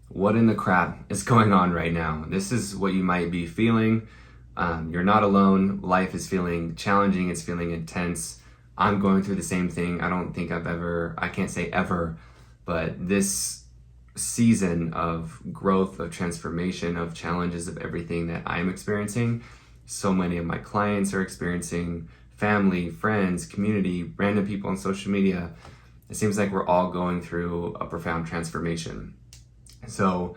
What in the crap is going on right now? This is what you might be feeling. You're not alone. Life is feeling challenging. It's feeling intense. I'm going through the same thing. I can't say ever, but this season of growth, of transformation, of challenges, of everything that I'm experiencing, so many of my clients are experiencing, family, friends, community, random people on social media. It seems like we're all going through a profound transformation. So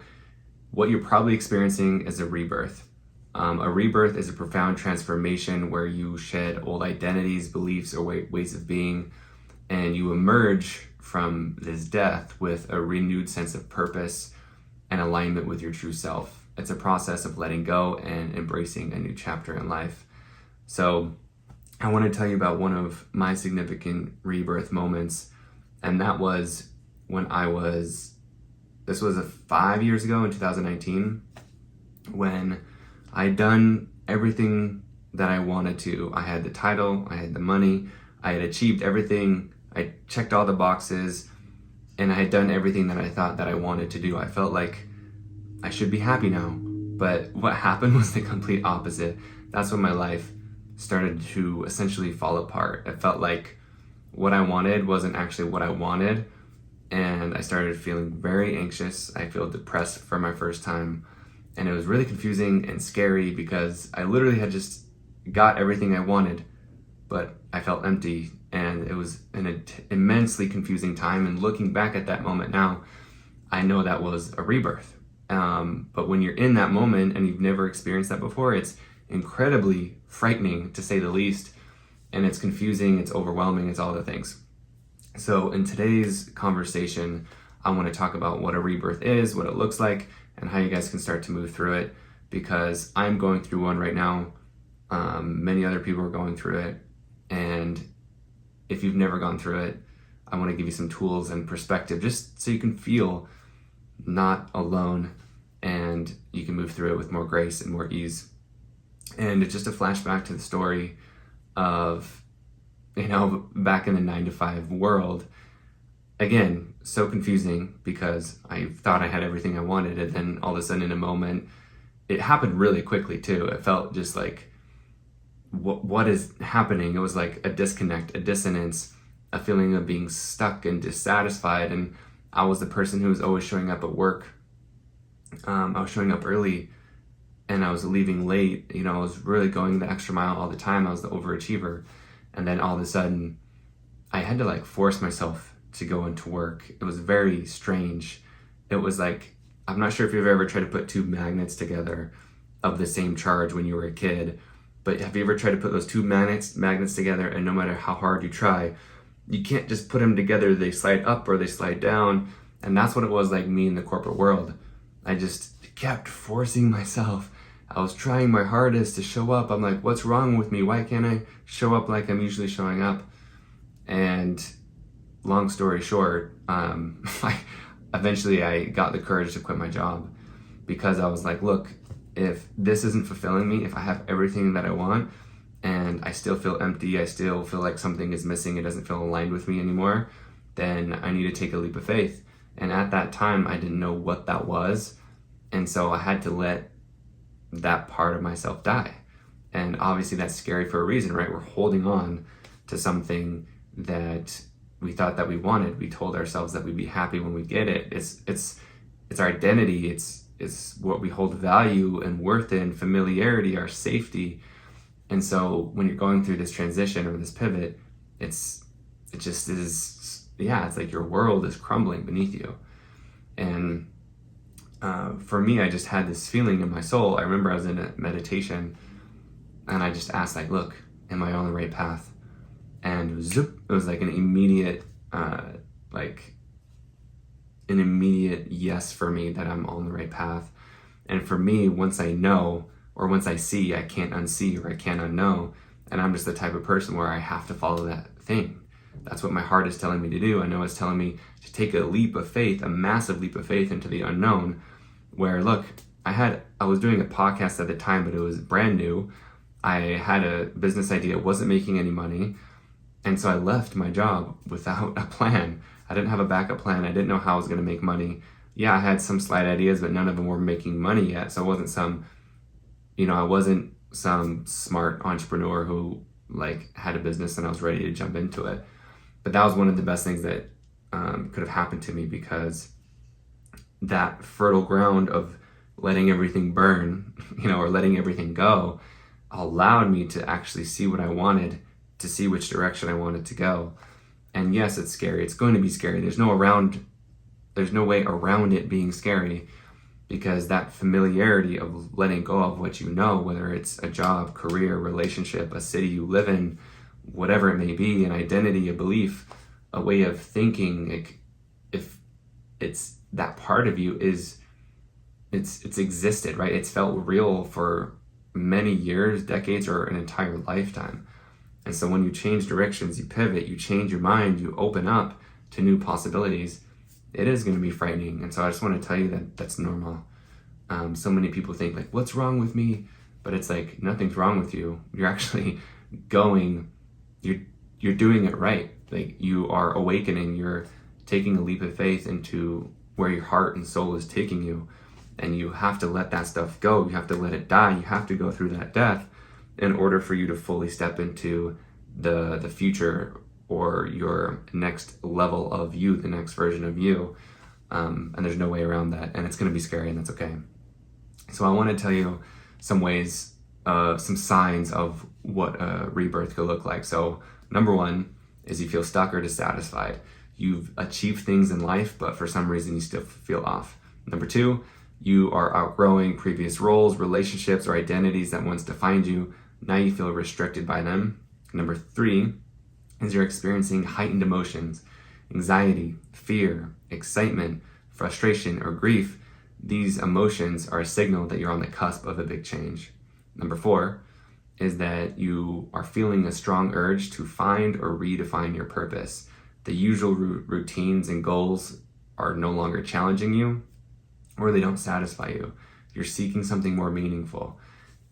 what you're probably experiencing is a rebirth. A rebirth is a profound transformation where you shed old identities, beliefs, or ways of being, and you emerge from this death with a renewed sense of purpose and alignment with your true self. It's a process of letting go and embracing a new chapter in life. So I want to tell you about one of my significant rebirth moments, and that was when this was 5 years ago in 2019, when I'd done everything that I wanted to. I had the title, I had the money, I had achieved everything, I checked all the boxes, and I had done everything that I thought that I wanted to do. I felt like I should be happy now. But what happened was the complete opposite. That's when my life started to essentially fall apart. It felt like what I wanted wasn't actually what I wanted, and I started feeling very anxious. I feel depressed for my first time, and it was really confusing and scary because I literally had just got everything I wanted, but I felt empty, and it was an immensely confusing time. And looking back at that moment now, I know that was a rebirth. But when you're in that moment and you've never experienced that before, it's incredibly frightening, to say the least, and it's confusing, it's overwhelming, it's all the things. So in today's conversation, I want to talk about what a rebirth is, what it looks like, and how you guys can start to move through it, because I'm going through one right now. Many other people are going through it, and if you've never gone through it, I want to give you some tools and perspective just so you can feel not alone and you can move through it with more grace and more ease. And it's just a flashback to the story of, back in the 9-to-5 world. Again, so confusing because I thought I had everything I wanted, and then all of a sudden in a moment, it happened really quickly too. It felt just like, what is happening? It was like a disconnect, a dissonance, a feeling of being stuck and dissatisfied. And I was the person who was always showing up at work. I was showing up early and I was leaving late. I was really going the extra mile all the time. I was the overachiever. And then all of a sudden, I had to force myself to go into work. It was very strange. It was like, I'm not sure if you've ever tried to put two magnets together of the same charge when you were a kid, but have you ever tried to put those two magnets together, and no matter how hard you try, you can't just put them together. They slide up or they slide down. And that's what it was like me in the corporate world. I just kept forcing myself. I was trying my hardest to show up. I'm like, what's wrong with me? Why can't I show up like I'm usually showing up? And long story short, eventually I got the courage to quit my job, because I was like, look, if this isn't fulfilling me, if I have everything that I want and I still feel empty, I still feel like something is missing, it doesn't feel aligned with me anymore, then I need to take a leap of faith. And at that time, I didn't know what that was. And so I had to let that part of myself die. And obviously that's scary for a reason, right? We're holding on to something that we thought that we wanted. We told ourselves that we'd be happy when we get it. It's our identity. It's what we hold value and worth in, familiarity, our safety. And so when you're going through this transition or this pivot, it's like your world is crumbling beneath you. And for me, I just had this feeling in my soul. I remember I was in a meditation and I just asked, look, am I on the right path? And zoop, it was like an immediate yes for me that I'm on the right path. And for me, once I know, or once I see, I can't unsee, or I can't unknow. And I'm just the type of person where I have to follow that thing. That's what my heart is telling me to do. I know it's telling me to take a leap of faith, a massive leap of faith into the unknown, where, look, I was doing a podcast at the time, but it was brand new. I had a business idea, wasn't making any money. And so I left my job without a plan. I didn't have a backup plan. I didn't know how I was going to make money. yeah, I had some slight ideas, but none of them were making money yet. So I wasn't some smart entrepreneur who like had a business and I was ready to jump into it. But that was one of the best things that could have happened to me, because that fertile ground of letting everything burn, or letting everything go, allowed me to actually see what I wanted, to see which direction I wanted to go. And yes, it's scary. It's going to be scary. There's no way around it being scary, because that familiarity of letting go of what you know, whether it's a job, career, relationship, a city you live in, whatever it may be, an identity, a belief, a way of thinking, like, if it's that part of you it's existed, right? It's felt real for many years, decades, or an entire lifetime. And so when you change directions, you pivot, you change your mind, you open up to new possibilities, it is going to be frightening. And so I just want to tell you that that's normal. So many people think like, what's wrong with me? But it's like, nothing's wrong with you. You're actually you're doing it right. Like, you are awakening, you're taking a leap of faith into where your heart and soul is taking you. And you have to let that stuff go. You have to let it die. You have to go through that death in order for you to fully step into the future, or your next level of you, the next version of you. And there's no way around that. And it's going to be scary, and that's okay. So I want to tell you some ways, some signs of what a rebirth could look like. So number one is you feel stuck or dissatisfied. You've achieved things in life, but for some reason you still feel off. Number two, you are outgrowing previous roles, relationships, or identities that once defined you. Now you feel restricted by them. Number three is you're experiencing heightened emotions, anxiety, fear, excitement, frustration, or grief. These emotions are a signal that you're on the cusp of a big change. Number four is that you are feeling a strong urge to find or redefine your purpose. The usual routines and goals are no longer challenging you, or they don't satisfy you. You're seeking something more meaningful.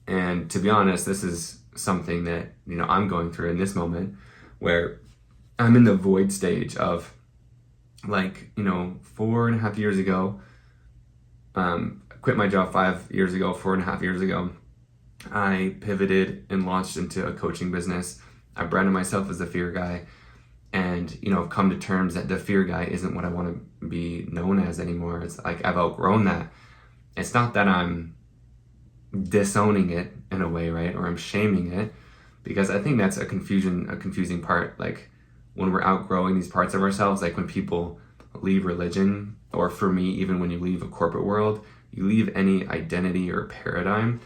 And to be honest, this is something that, I'm going through in this moment, where I'm in the void stage of 4.5 years ago, quit my job 5 years ago, 4.5 years ago. I pivoted and launched into a coaching business. I branded myself as the fear guy. And, I've come to terms that the fear guy isn't what I want to be known as anymore. It's like I've outgrown that. It's not that I'm disowning it in a way, right? Or I'm shaming it, because I think that's a confusing part. Like, when we're outgrowing these parts of ourselves, like when people leave religion, or for me, even when you leave a corporate world, you leave any identity or paradigm,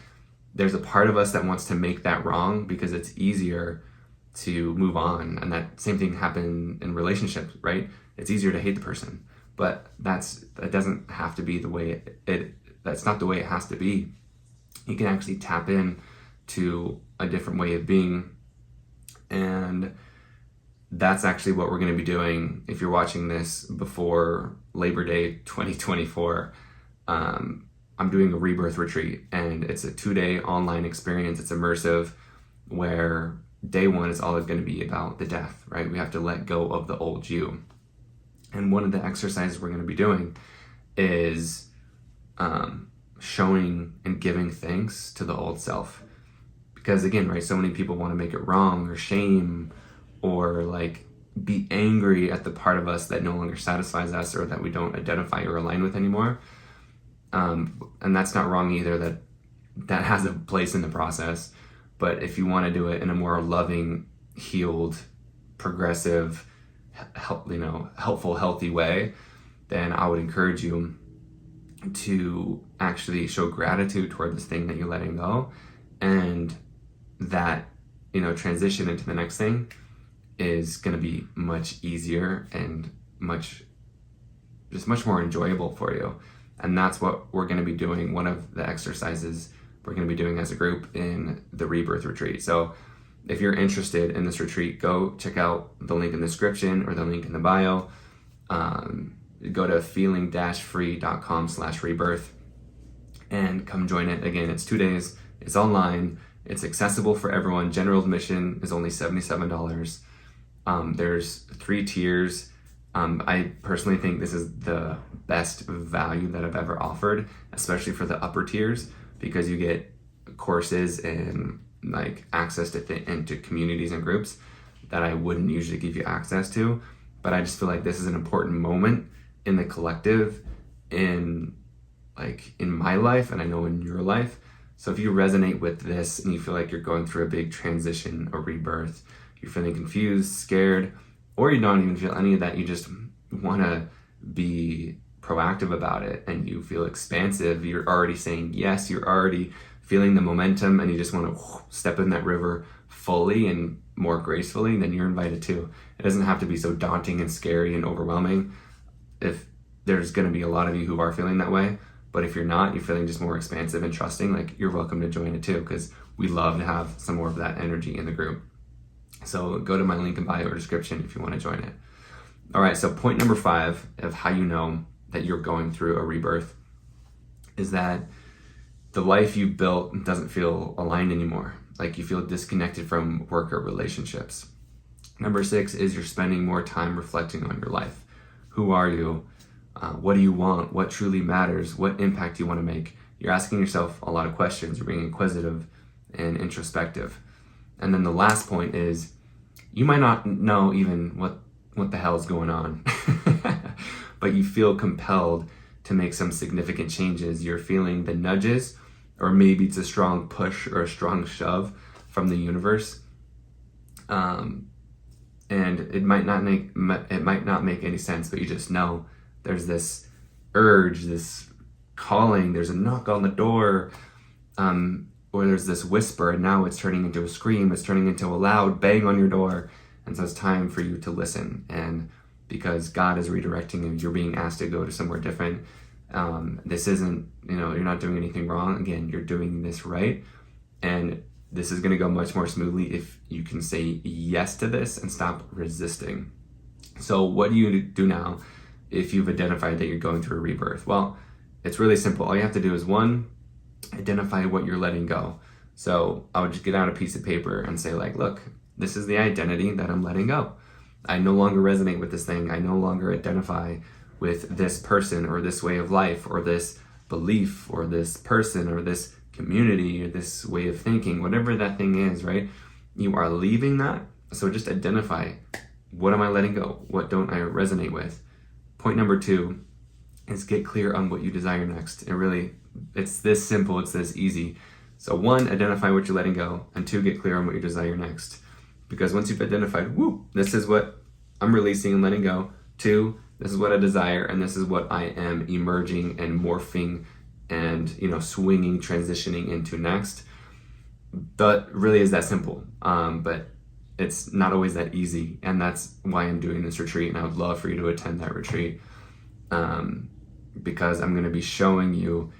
there's a part of us that wants to make that wrong because it's easier to move on. And that same thing happened in relationships, right? It's easier to hate the person, but that doesn't have to be the way that's not the way it has to be. You can actually tap in to a different way of being. And that's actually what we're going to be doing. If you're watching this before Labor Day 2024, I'm doing a rebirth retreat, and it's a 2-day online experience. It's immersive, where day one is all going to be about the death, right? We have to let go of the old you. And one of the exercises we're going to be doing is showing and giving thanks to the old self. Because again, right, so many people want to make it wrong or shame or be angry at the part of us that no longer satisfies us, or that we don't identify or align with anymore. And that's not wrong either. That has a place in the process. But if you want to do it in a more loving, healed, progressive, helpful, healthy way, then I would encourage you to actually show gratitude toward this thing that you're letting go, and that, transition into the next thing is going to be much easier and much more enjoyable for you. And that's what we're going to be doing. One of the exercises we're going to be doing as a group in the Rebirth retreat. So if you're interested in this retreat, go check out the link in the description or the link in the bio. Go to feeling-free.com/rebirth and come join it. Again, it's 2 days. It's online. It's accessible for everyone. General admission is only $77. There's 3 tiers. I personally think this is the best value that I've ever offered, especially for the upper tiers, because you get courses and like access to into communities and groups that I wouldn't usually give you access to. But I just feel like this is an important moment in the collective, in my life, and I know in your life. So if you resonate with this and you feel like you're going through a big transition or rebirth, you're feeling confused, scared, or you don't even feel any of that, you just want to be proactive about it and you feel expansive, you're already saying yes, you're already feeling the momentum, and you just want to step in that river fully and more gracefully, then you're invited too. It doesn't have to be so daunting and scary and overwhelming. If there's going to be a lot of you who are feeling that way, but if you're not, you're feeling just more expansive and trusting, like, you're welcome to join it too, because we love to have some more of that energy in the group. So go to my link in bio or description if you want to join it. All right, so point number 5 of how you know that you're going through a rebirth is that the life you built doesn't feel aligned anymore. Like, you feel disconnected from work or relationships. Number 6 is you're spending more time reflecting on your life. Who are you? What do you want? What truly matters? What impact do you want to make? You're asking yourself a lot of questions. You're being inquisitive and introspective. And then the last point is you might not know even what the hell is going on, but you feel compelled to make some significant changes. You're feeling the nudges, or maybe it's a strong push or a strong shove from the universe. And it might not make any sense, but you just know there's this urge, this calling, there's a knock on the door, or there's this whisper, and now it's turning into a scream, it's turning into a loud bang on your door. And so it's time for you to listen. And because God is redirecting you, you're being asked to go to somewhere different. This isn't, you're not doing anything wrong. Again, you're doing this right. And this is going to go much more smoothly if you can say yes to this and stop resisting. So what do you do now if you've identified that you're going through a rebirth? Well, it's really simple. All you have to do is, 1, identify what you're letting go. So I would just get out a piece of paper and say, like, look, this is the identity that I'm letting go. I no longer resonate with this thing. I no longer identify with this person or this way of life or this belief or this person or this community or this way of thinking, whatever that thing is, right? You are leaving that. So just identify, what am I letting go? What don't I resonate with? Point number 2 is get clear on what you desire next. It's this simple, it's this easy. So 1, identify what you're letting go, and 2, get clear on what you desire next. Because once you've identified, this is what I'm releasing and letting go. 2, this is what I desire, and this is what I am emerging and morphing and, swinging, transitioning into next. That really is that simple. But it's not always that easy. And that's why I'm doing this retreat. And I would love for you to attend that retreat. Because I'm going to be showing you,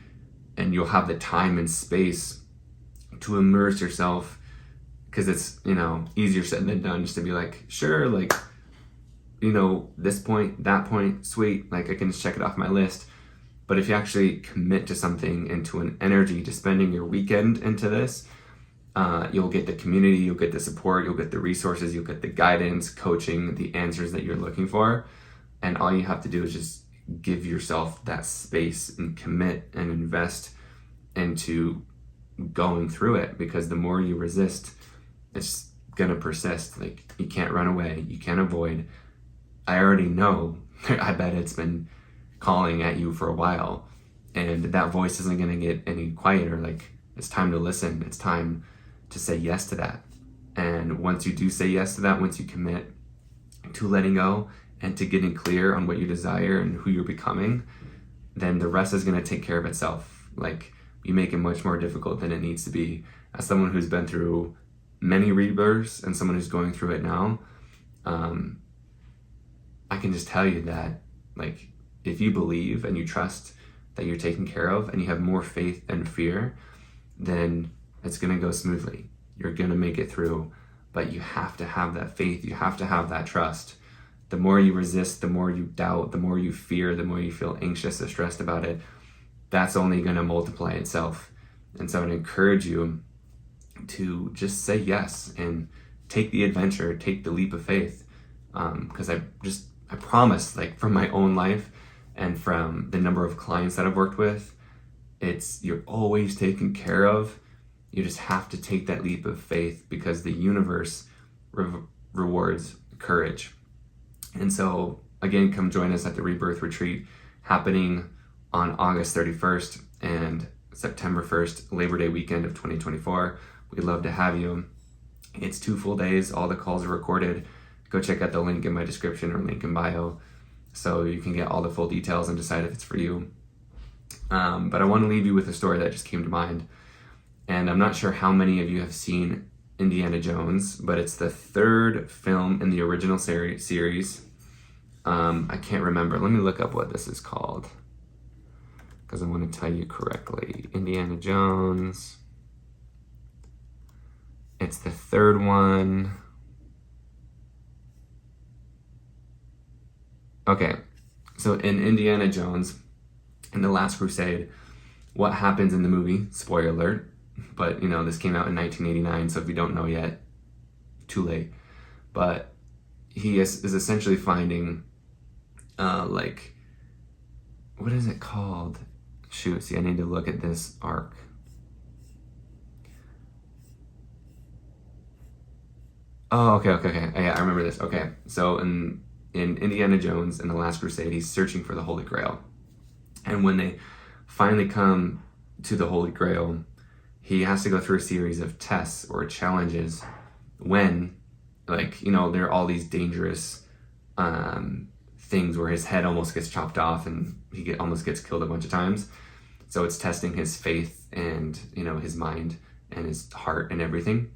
and you'll have the time and space to immerse yourself. Because it's, easier said than done just to be like, sure, like, this point, that point, sweet, like, I can just check it off my list. But if you actually commit to something, into an energy, to spending your weekend into this, you'll get the community, you'll get the support, you'll get the resources, you'll get the guidance, coaching, the answers that you're looking for. And all you have to do is just give yourself that space and commit and invest into going through it. Because the more you resist, it's gonna persist. Like, you can't run away, you can't avoid. I already know, I bet it's been calling at you for a while, and that voice isn't gonna get any quieter. Like, it's time to listen, it's time to say yes to that. And once you do say yes to that, once you commit to letting go and to getting clear on what you desire and who you're becoming, then the rest is gonna take care of itself. Like, you make it much more difficult than it needs to be. As someone who's been through many rebirths and someone who's going through it now, I can just tell you that, like, if you believe and you trust that you're taken care of and you have more faith than fear, then it's gonna go smoothly. You're gonna make it through, but you have to have that faith, you have to have that trust. The more you resist, the more you doubt, the more you fear, the more you feel anxious or stressed about it, that's only gonna multiply itself. And so I'd encourage you to just say yes and take the adventure, take the leap of faith. Because I I promise, like from my own life and from the number of clients that I've worked with, you're always taken care of. You just have to take that leap of faith because the universe rewards courage. And so again, come join us at the Rebirth Retreat happening on August 31st and September 1st, Labor Day weekend of 2024. We'd love to have you. It's 2 full days. All the calls are recorded. Go check out the link in my description or link in bio so you can get all the full details and decide if it's for you. But I want to leave you with a story that just came to mind. And I'm not sure how many of you have seen Indiana Jones, but it's the 3rd film in the original series. I can't remember. Let me look up what this is called because I want to tell you correctly. Indiana Jones. It's the 3rd one. Okay, so in Indiana Jones, in The Last Crusade, what happens in the movie, spoiler alert, but this came out in 1989, so if you don't know yet, too late. But he is essentially finding, what is it called? Shoot, see, I need to look at this arc. Oh, okay. Yeah, I remember this. Okay, so in Indiana Jones in The Last Crusade, he's searching for the Holy Grail. And when they finally come to the Holy Grail, he has to go through a series of tests or challenges when, there are all these dangerous things where his head almost gets chopped off and he almost gets killed a bunch of times. So it's testing his faith and, his mind and his heart and everything.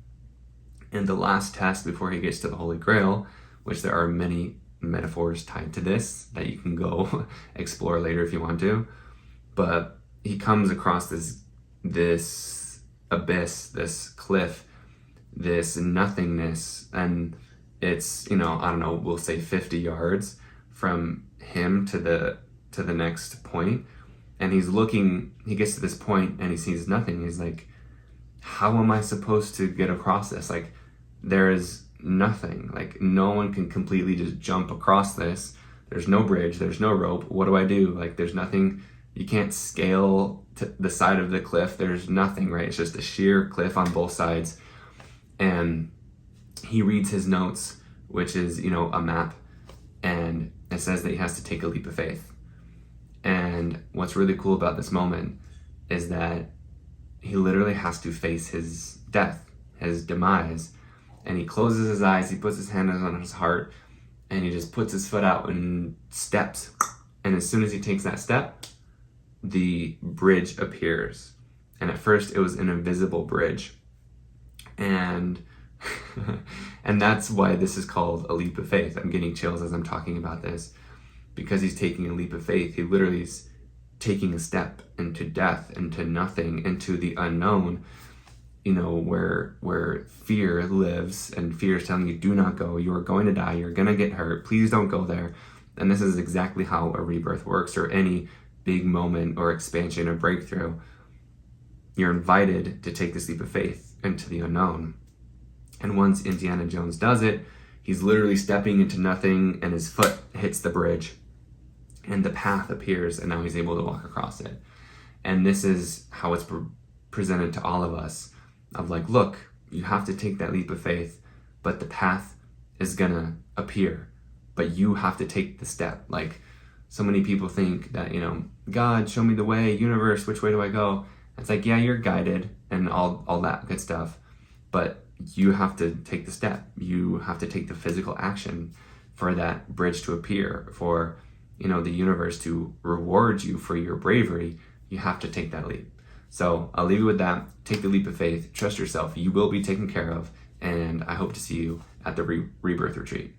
And the last test before he gets to the Holy Grail, which there are many metaphors tied to this that you can go explore later if you want to, but he comes across this abyss, this cliff, this nothingness, and it's, I don't know, we'll say 50 yards from him to the next point, and he gets to this point and he sees nothing. He's like, how am I supposed to get across this? Like, there is nothing. Like, no one can completely just jump across this. There's no bridge, there's no rope. What do I do? Like, there's nothing. You can't scale to the side of the cliff. There's nothing, right? It's just a sheer cliff on both sides. And he reads his notes, which is, a map, and it says that he has to take a leap of faith. And what's really cool about this moment is that he literally has to face his death, his demise. And he closes his eyes, he puts his hand on his heart, and he just puts his foot out and steps. And as soon as he takes that step, the bridge appears. And at first it was an invisible bridge. And and that's why this is called a leap of faith. I'm getting chills as I'm talking about this, because he's taking a leap of faith. He literally is taking a step into death, into nothing, into the unknown, where fear lives, and fear is telling you, do not go, you are going to die, you're going to get hurt, please don't go there. And this is exactly how a rebirth works, or any big moment or expansion or breakthrough. You're invited to take this leap of faith into the unknown. And once Indiana Jones does it, he's literally stepping into nothing, and his foot hits the bridge, and the path appears, and now he's able to walk across it. And this is how it's presented to all of us, of like, look, you have to take that leap of faith, but the path is gonna appear, but you have to take the step. Like, so many people think that, God, show me the way, universe, which way do I go? It's like, yeah, you're guided and all that good stuff, but you have to take the step. You have to take the physical action for that bridge to appear, for, the universe to reward you for your bravery. You have to take that leap. So I'll leave you with that. Take the leap of faith, trust yourself, you will be taken care of, and I hope to see you at the Rebirth Retreat.